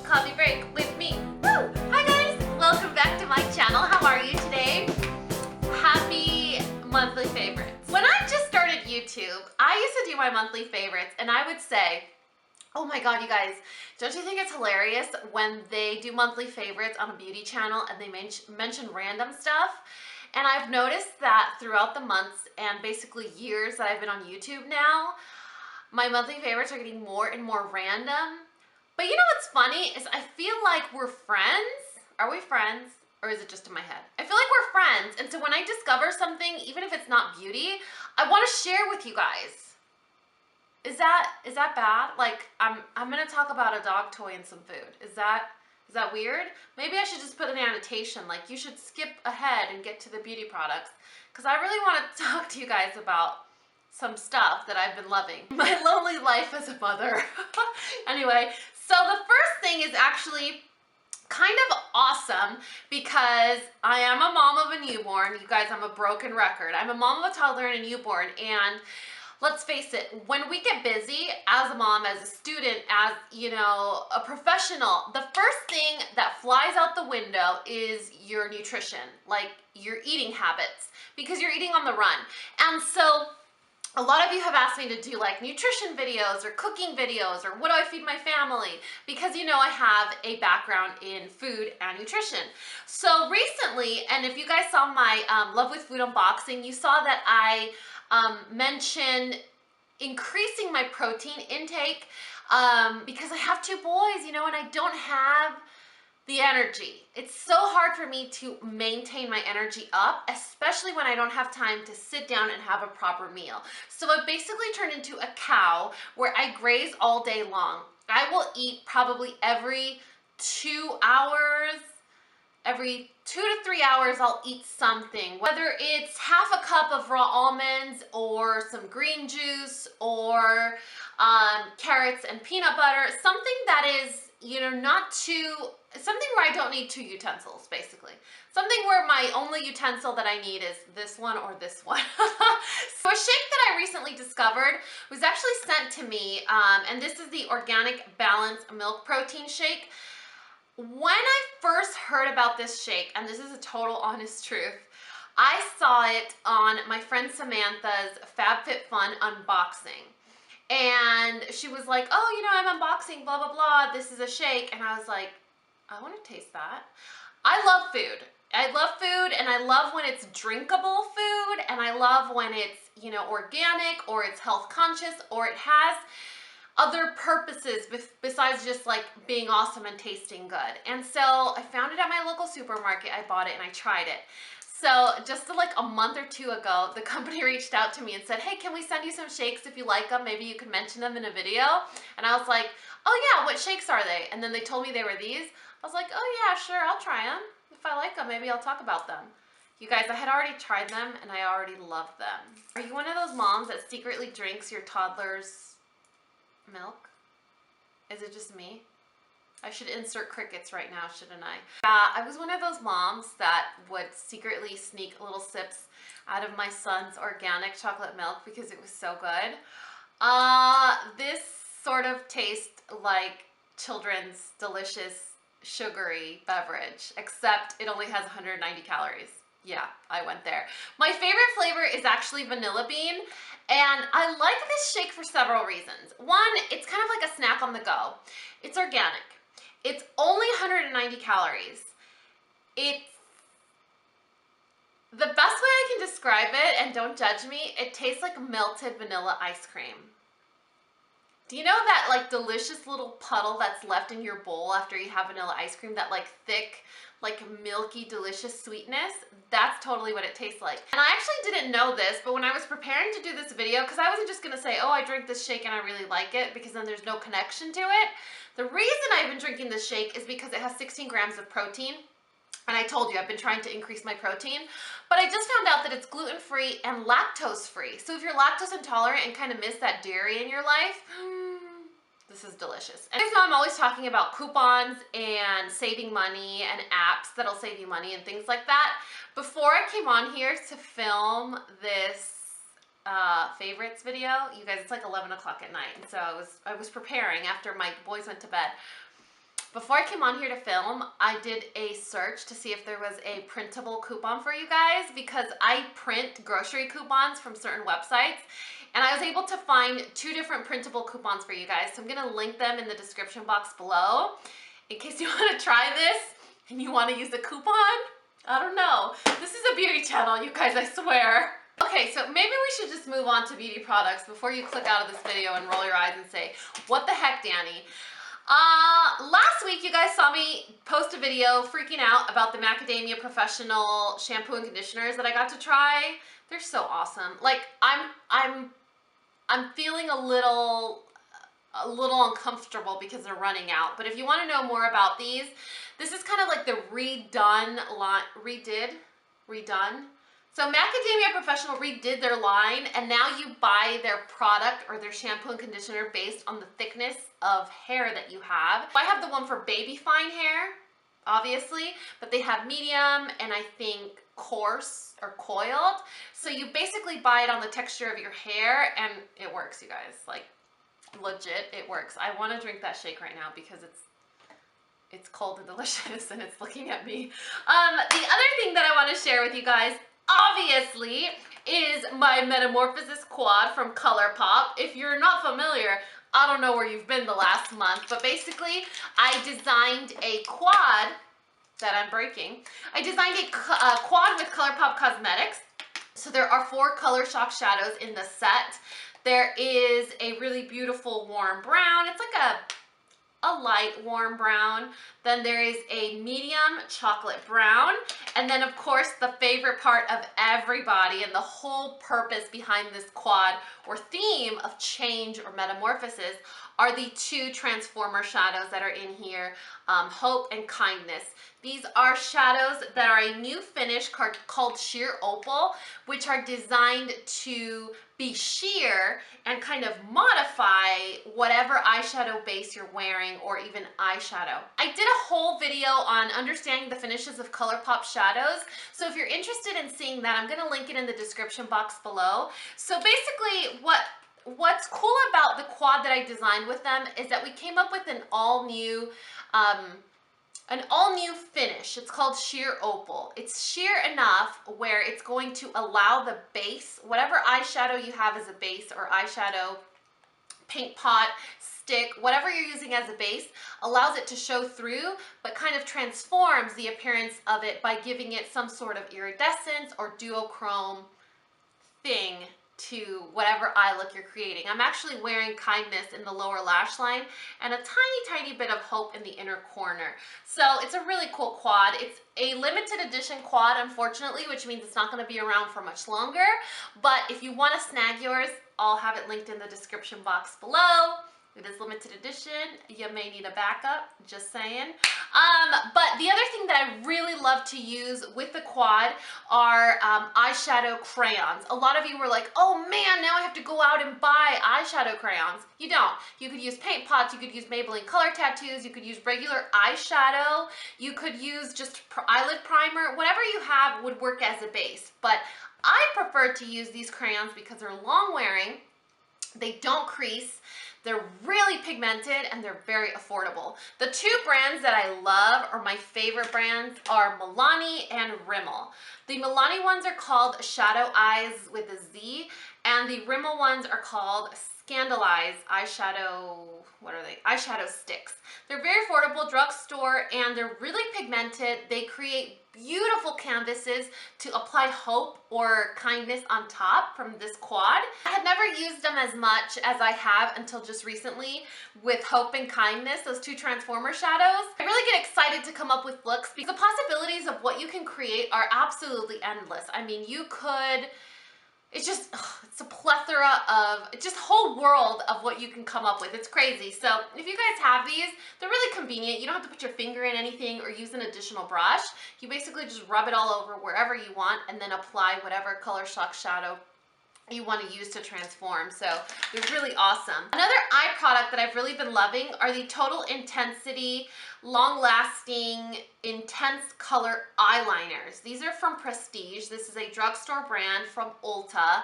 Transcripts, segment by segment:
Coffee Break with me. Woo! Hi guys! Welcome back to my channel. How are you today? Happy monthly favorites. When I just started YouTube, I used to do my monthly favorites and I would say, oh my god, you guys, don't you think it's hilarious when they do monthly favorites on a beauty channel and they mention random stuff? And I've noticed that throughout the months and basically years that I've been on YouTube now, my monthly favorites are getting more and more random. But you know what's funny is I feel like we're friends. Are we friends? Or is it just in my head? I feel like we're friends. And so when I discover something, even if it's not beauty, I want to share with you guys. Is that bad? Like I'm gonna talk about a dog toy and some food. Is that weird? Maybe I should just put an annotation like you should skip ahead and get to the beauty products, because I really want to talk to you guys about some stuff that I've been loving. My lonely life as a mother. Anyway, so the first thing is actually kind of awesome because I am a mom of a newborn. You guys, I'm a broken record. I'm a mom of a toddler and a newborn, and let's face it, when we get busy as a mom, as a student, as, you know, a professional, the first thing that flies out the window is your nutrition, like your eating habits, because you're eating on the run. And so a lot of you have asked me to do like nutrition videos or cooking videos or what do I feed my family, because you know I have a background in food and nutrition. So recently, and if you guys saw my Love with Food unboxing, you saw that I mentioned increasing my protein intake because I have 2 boys, you know, and I don't have the energy. It's so hard for me to maintain my energy up, especially when I don't have time to sit down and have a proper meal. So I basically turned into a cow where I graze all day long. I will eat probably every 2 hours. Every 2 to 3 hours, I'll eat something, whether it's half a cup of raw almonds or some green juice or carrots and peanut butter, something that is, you know, not too, something where I don't need 2 utensils, basically. Something where my only utensil that I need is this one or this one. So a shake that I recently discovered was actually sent to me, and this is the Organic Balance Milk Protein Shake. When I first heard about this shake, and this is a total honest truth, I saw it on my friend Samantha's FabFitFun unboxing. And she was like, oh, you know, I'm unboxing, blah, blah, blah. This is a shake. And I was like, I want to taste that. I love food. I love food, and I love when it's drinkable food, and I love when it's, you know, organic, or it's health conscious, or it has other purposes besides just like being awesome and tasting good. And so I found it at my local supermarket. I bought it and I tried it. So just like a month or 2 ago, the company reached out to me and said, hey, can we send you some shakes if you like them? Maybe you could mention them in a video. And I was like, oh yeah, what shakes are they? And then they told me they were these. I was like, oh yeah, sure, I'll try them. If I like them, maybe I'll talk about them. You guys, I had already tried them and I already love them. Are you one of those moms that secretly drinks your toddler's milk? Is it just me? I should insert crickets right now, shouldn't I? I was one of those moms that would secretly sneak little sips out of my son's organic chocolate milk because it was so good. This sort of tastes like children's delicious sugary beverage, except it only has 190 calories. Yeah, I went there. My favorite flavor is actually vanilla bean, and I like this shake for several reasons. One, it's kind of like a snack on the go. It's organic. It's only 190 calories. It's the best way I can describe it, and don't judge me, it tastes like melted vanilla ice cream. Do you know that like delicious little puddle that's left in your bowl after you have vanilla ice cream, that like thick, like milky, delicious sweetness? That's totally what it tastes like. And I actually didn't know this, but when I was preparing to do this video, because I wasn't just gonna say, oh, I drink this shake and I really like it, because then there's no connection to it. The reason I've been drinking this shake is because it has 16 grams of protein. And I told you, I've been trying to increase my protein, but I just found out that it's gluten-free and lactose-free. So if you're lactose intolerant and kind of miss that dairy in your life, this is delicious. And you know, I'm always talking about coupons and saving money and apps that'll save you money and things like that. Before I came on here to film this favorites video, you guys, it's like 11 o'clock at night. And so I was preparing after my boys went to bed. before I came on here to film, I did a search to see if there was a printable coupon for you guys, because I print grocery coupons from certain websites, and I was able to find 2 different printable coupons for you guys. So I'm gonna link them in the description box below in case you wanna try this and you wanna use a coupon. I don't know. This is a beauty channel, you guys, I swear. Okay, so maybe we should just move on to beauty products before you click out of this video and roll your eyes and say, what the heck, Dani? Last week you guys saw me post a video freaking out about the Macadamia Professional shampoo and conditioners that I got to try. They're so awesome. Like, I'm feeling a little uncomfortable because they're running out. But if you want to know more about these, this is kind of like the redone line, redone. So Macadamia Professional redid their line, and now you buy their product or their shampoo and conditioner based on the thickness of hair that you have. I have the one for baby fine hair, obviously, but they have medium and I think coarse or coiled. So you basically buy it on the texture of your hair, and it works, you guys. Like, legit, it works. I want to drink that shake right now because it's cold and delicious and it's looking at me. The other thing that I want to share with you guys, obviously, is my Metamorphosis quad from ColourPop. If you're not familiar, I don't know where you've been the last month, but basically I designed a quad that I'm breaking. I designed a quad with ColourPop Cosmetics. So there are 4 color shock shadows in the set. There is a really beautiful warm brown. It's like a light warm brown. Then there is a medium chocolate brown. And then of course the favorite part of everybody and the whole purpose behind this quad or theme of change or metamorphosis are the 2 transformer shadows that are in here, Hope and Kindness. These are shadows that are a new finish called Sheer Opal, which are designed to be sheer and kind of modify whatever eyeshadow base you're wearing or even eyeshadow. I did a whole video on understanding the finishes of ColourPop shadows, so if you're interested in seeing that, I'm gonna link it in the description box below. So basically what's cool about the quad that I designed with them is that we came up with an all new finish. It's called Sheer Opal. It's sheer enough where it's going to allow the base, whatever eyeshadow you have as a base or eyeshadow, paint pot, stick, whatever you're using as a base, allows it to show through, but kind of transforms the appearance of it by giving it some sort of iridescence or duochrome thing to whatever eye look you're creating. I'm actually wearing Kindness in the lower lash line and a tiny bit of Hope in the inner corner. So it's a really cool quad. It's a limited edition quad, unfortunately, which means it's not going to be around for much longer. But if you want to snag yours, I'll have it linked in the description box below. It is limited edition. You may need a backup, just saying. But the other thing that I really love to use with the quad are eyeshadow crayons. A lot of you were like, oh man, now I have to go out and buy eyeshadow crayons. You don't. You could use paint pots, you could use Maybelline Color Tattoos, you could use regular eyeshadow, you could use just eyelid primer, whatever you have would work as a base. But I prefer to use these crayons because they're long wearing, they don't crease, they're really pigmented, and they're very affordable. The 2 brands that I love, or my favorite brands, are Milani and Rimmel. The Milani ones are called Shadow Eyes with a Z, and the Rimmel ones are called Scandaleyes eyeshadow, what are they? Eyeshadow sticks. They're very affordable, drugstore, and they're really pigmented. They create beautiful canvases to apply Hope or Kindness on top from this quad. I had never used them as much as I have until just recently with Hope and Kindness, those 2 transformer shadows. I really get excited to come up with looks because the possibilities of what you can create are absolutely endless. I mean, you could, it's just, it's a plethora of, just whole world of what you can come up with. It's crazy. So if you guys have these, they're really convenient. You don't have to put your finger in anything or use an additional brush. You basically just rub it all over wherever you want and then apply whatever color shock shadow you want to use to transform. So they're really awesome. Another eye product that I've really been loving are the Total Intensity long-lasting intense color eyeliners. These are from Prestige. This is a drugstore brand from Ulta.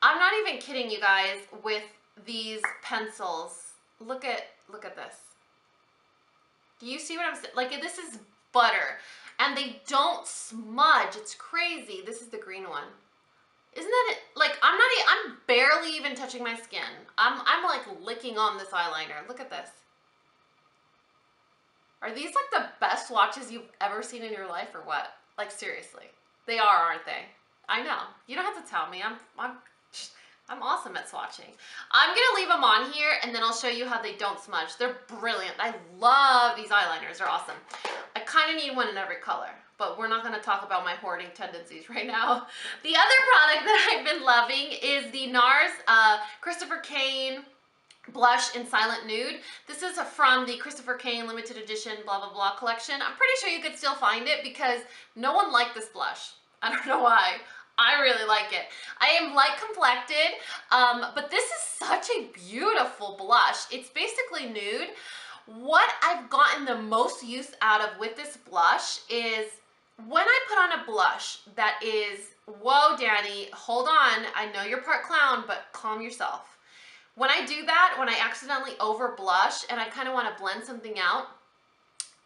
I'm not even kidding you guys with these pencils. Look at this. Do you see what I'm saying? Like, this is butter, and they don't smudge. It's crazy. This is the green one. Isn't that it? Like, I'm barely even touching my skin. I'm like licking on this eyeliner. Look at this. Are these like the best swatches you've ever seen in your life or what? Like, seriously. They are, aren't they? I know. You don't have to tell me. I'm awesome at swatching. I'm gonna leave them on here and then I'll show you how they don't smudge. They're brilliant. I love these eyeliners. They're awesome. I kind of need one in every color, but we're not gonna talk about my hoarding tendencies right now. The other product that I've been loving is the Nars Christopher Kane blush in Silent Nude. This is from the Christopher Kane limited edition blah blah blah collection. I'm pretty sure you could still find it because no one liked this blush. I don't know why. I really like it. I am light complected, but this is such a beautiful blush. It's basically nude. What I've gotten the most use out of with this blush is when I put on a blush that is, whoa Dani, hold on, I know you're part clown, but calm yourself. When I do that, when I accidentally over blush and I kind of want to blend something out,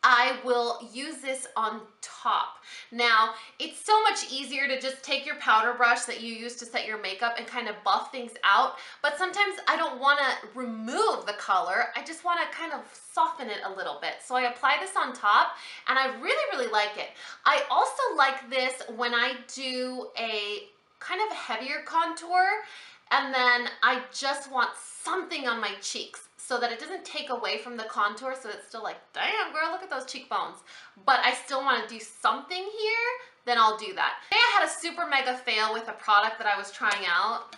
I will use this on top. Now, it's so much easier to just take your powder brush that you use to set your makeup and kind of buff things out, but sometimes I don't want to remove the color. I just want to kind of soften it a little bit. So I apply this on top and I really, really like it. I also like this when I do a kind of heavier contour and then I just want something on my cheeks, so that it doesn't take away from the contour, so it's still like, damn girl, look at those cheekbones. But I still want to do something here, then I'll do that. Today I had a super mega fail with a product that I was trying out.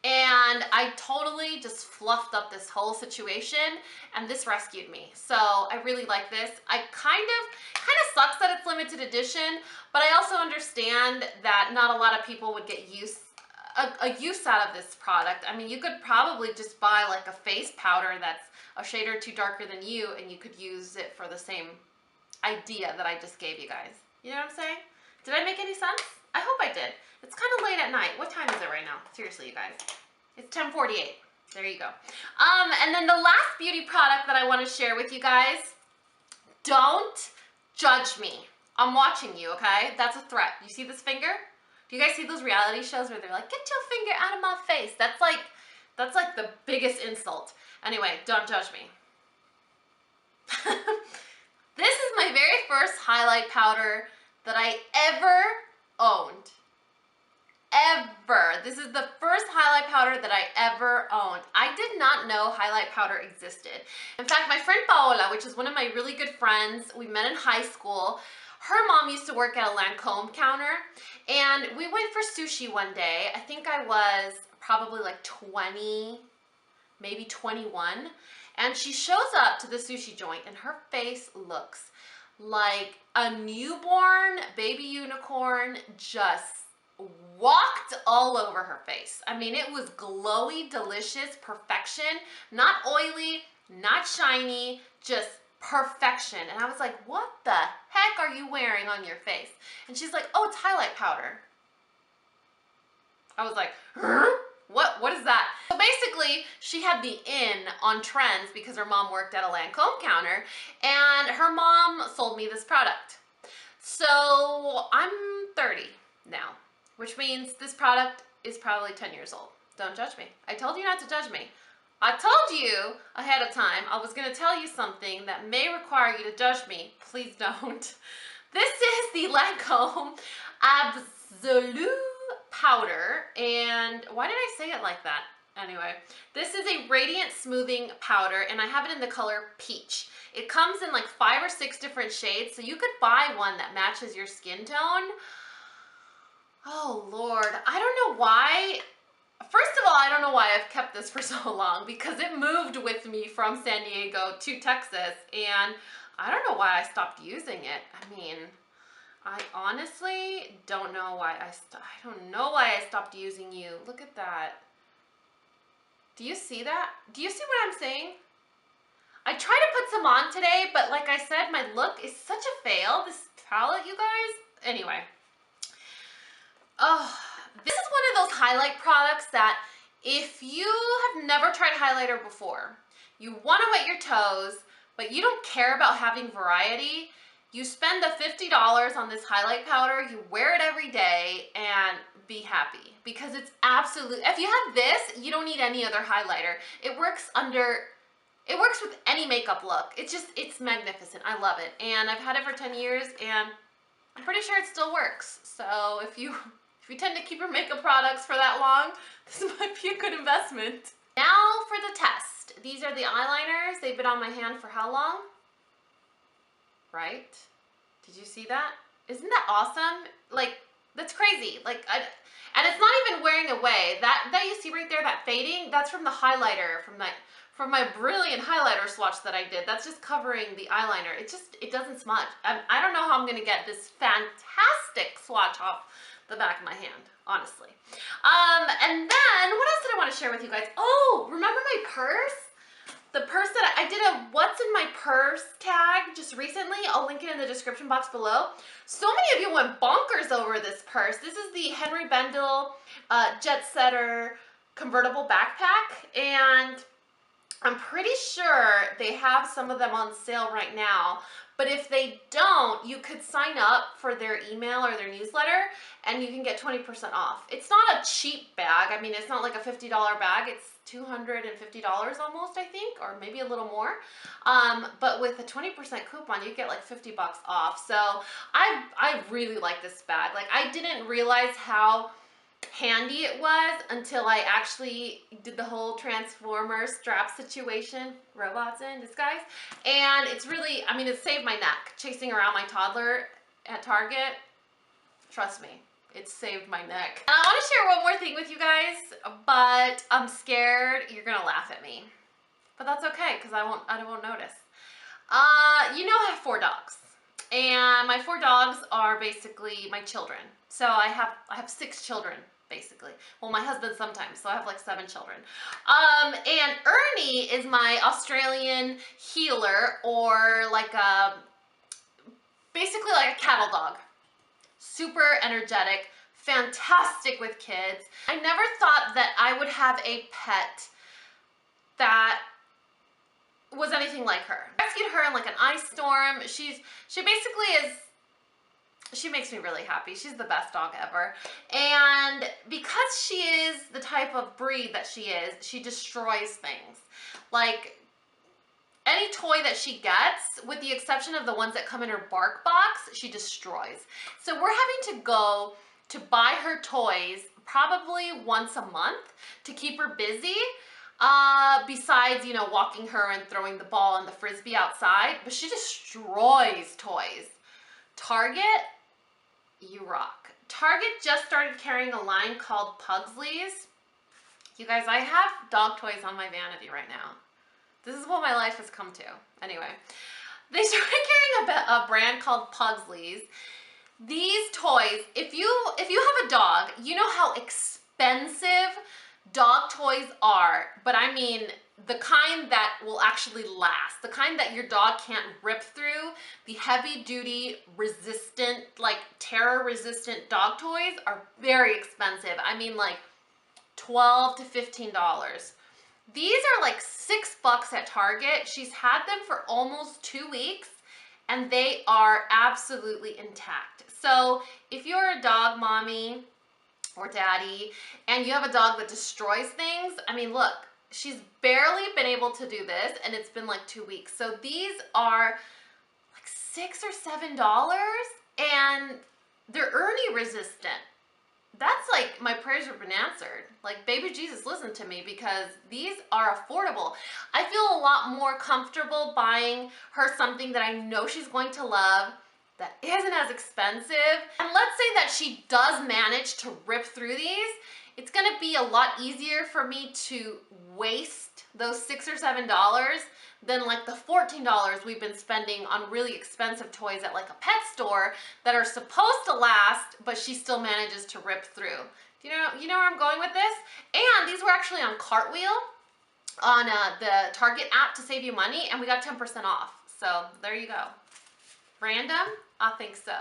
And I totally just fluffed up this whole situation, and this rescued me. So I really like this. I kind of sucks that it's limited edition, but I also understand that not a lot of people would get a use out of this product. I mean, you could probably just buy like a face powder that's a shade or two darker than you, and you could use it for the same idea that I just gave you guys. You know what I'm saying? Did I make any sense? I hope I did. It's kind of late at night. What time is it right now? Seriously, you guys. It's 10:48. There you go. And then the last beauty product that I want to share with you guys, don't judge me. I'm watching you, okay? That's a threat. You see this finger? Do you guys see those reality shows where they're like, get your finger out of my face? That's like the biggest insult. Anyway, don't judge me. This is my very first highlight powder that I ever owned. Ever. This is the first highlight powder that I ever owned. I did not know highlight powder existed. In fact, my friend Paola, which is one of my really good friends, we met in high school. Her mom used to work at a Lancome counter, and we went for sushi one day. I think I was probably like 20, maybe 21, and she shows up to the sushi joint, and her face looks like a newborn baby unicorn just walked all over her face. I mean, it was glowy, delicious, perfection, not oily, not shiny, just perfection. And I was like, what the heck are you wearing on your face? And she's like, oh, it's highlight powder. I was like, huh? What is that? So basically, she had the in on trends because her mom worked at a Lancome counter, and her mom sold me this product. So I'm 30 now, which means this product is probably 10 years old. Don't judge me. I told you not to judge me. I told you ahead of time I was going to tell you something that may require you to judge me. Please don't. This is the Lancome Absolue powder, and why did I say it like that? Anyway, this is a radiant smoothing powder, and I have it in the color Peche. It comes in like 5 or 6 different shades, so you could buy one that matches your skin tone. Oh Lord, I don't know why. First of all, I don't know why I've kept this for so long, because it moved with me from San Diego to Texas, and I don't know why I stopped using it. I mean, I honestly don't know why I stopped using you. Look at that. Do you see that? Do you see what I'm saying? I tried to put some on today, but like I said, my look is such a fail. This palette, you guys. Anyway. Oh, this is one of those highlight products that if you have never tried highlighter before, you want to wet your toes, but you don't care about having variety, you spend the $50 on this highlight powder, you wear it every day, and be happy. Because it's absolute, if you have this, you don't need any other highlighter. It works with any makeup look. It's magnificent. I love it. And I've had it for 10 years, and I'm pretty sure it still works. So if you tend to keep your makeup products for that long, this might be a good investment. Now for the test. These are the eyeliners. They've been on my hand for how long? Right? Did you see that? Isn't that awesome? Like, that's crazy. Like, and it's not even wearing away. That you see right there, that fading, that's from the highlighter, from my brilliant highlighter swatch that I did. That's just covering the eyeliner. It doesn't smudge. I don't know how I'm gonna get this fantastic swatch off the back of my hand, honestly. And then, what else did I want to share with you guys? Oh, remember my purse? The purse that I did a what's in my purse tag just recently. I'll link it in the description box below. So many of you went bonkers over this purse. This is the Henri Bendel Jetsetter convertible backpack, and I'm pretty sure they have some of them on sale right now. But if they don't, you could sign up for their email or their newsletter, and you can get 20% off. It's not a cheap bag. I mean, it's not like a $50 bag. It's $250 almost, I think, or maybe a little more. But with a 20% coupon, you get like 50 bucks off. So I really like this bag. Like, I didn't realize how handy it was until I actually did the whole Transformer strap situation, robots in disguise, and it's really, I mean, it saved my neck chasing around my toddler at Target. Trust me, it saved my neck. And I want to share one more thing with you guys, but I'm scared you're gonna laugh at me, but that's okay because I won't notice. You know, I have 4 dogs. And my 4 dogs are basically my children. So I have 6 children, basically. Well, my husband sometimes, so I have like 7 children. And Ernie is my Australian healer, or like basically like a cattle dog. Super energetic, fantastic with kids. I never thought that I would have a pet that was anything like her. I rescued her in like an ice storm. She basically is, she makes me really happy. She's the best dog ever. And because she is the type of breed that she is, she destroys things. Like, any toy that she gets, with the exception of the ones that come in her bark box, she destroys. So we're having to go to buy her toys probably once a month to keep her busy. Besides, you know, walking her and throwing the ball and the frisbee outside, but she destroys toys. Target, you rock. Target just started carrying a line called Pugslies. You guys, I have dog toys on my vanity right now. This is what my life has come to. Anyway, they started carrying a brand called Pugslies. These toys, if you have a dog, you know how expensive dog toys are, but I mean the kind that will actually last, the kind that your dog can't rip through. The heavy duty resistant, like terror resistant dog toys are very expensive. I mean like $12 to $15. These are like $6 at Target. She's had them for almost 2 weeks and they are absolutely intact. So if you're a dog mommy or daddy, and you have a dog that destroys things, I mean, look, she's barely been able to do this, and it's been like 2 weeks. So these are like $6 or $7, and they're Ernie resistant. That's like, my prayers have been answered. Like, baby Jesus, listen to me, because these are affordable. I feel a lot more comfortable buying her something that I know she's going to love, that isn't as expensive. And let's say that she does manage to rip through these, it's gonna be a lot easier for me to waste those $6 or $7 than like the $14 we've been spending on really expensive toys at like a pet store that are supposed to last, but she still manages to rip through. You know where I'm going with this? And these were actually on Cartwheel on the Target app to save you money, and we got 10% off. So there you go. Random? I think so.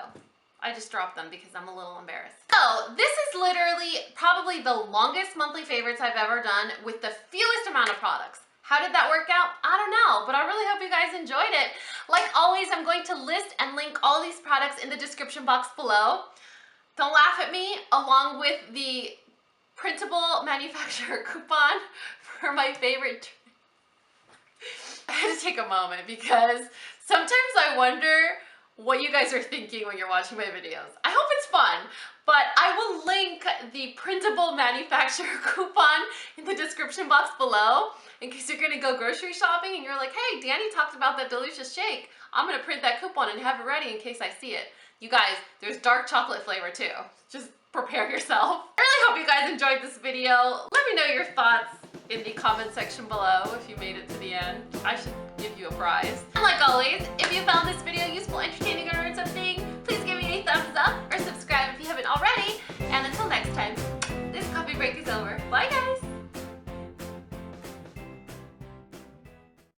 I just dropped them because I'm a little embarrassed. So this is literally probably the longest monthly favorites I've ever done with the fewest amount of products. How did that work out? I don't know, but I really hope you guys enjoyed it. Like always, I'm going to list and link all these products in the description box below. Don't laugh at me, along with the printable manufacturer coupon for my favorite. I had to take a moment because sometimes I wonder what you guys are thinking when you're watching my videos. I hope it's fun, but I will link the printable manufacturer coupon in the description box below in case you're gonna go grocery shopping and you're like, hey, Dani talked about that delicious shake. I'm gonna print that coupon and have it ready in case I see it. You guys, there's dark chocolate flavor too. Just prepare yourself. I really hope you guys enjoyed this video. Let me know your thoughts in the comment section below if you made it to the end. I should give you a prize. And like always, if you found this video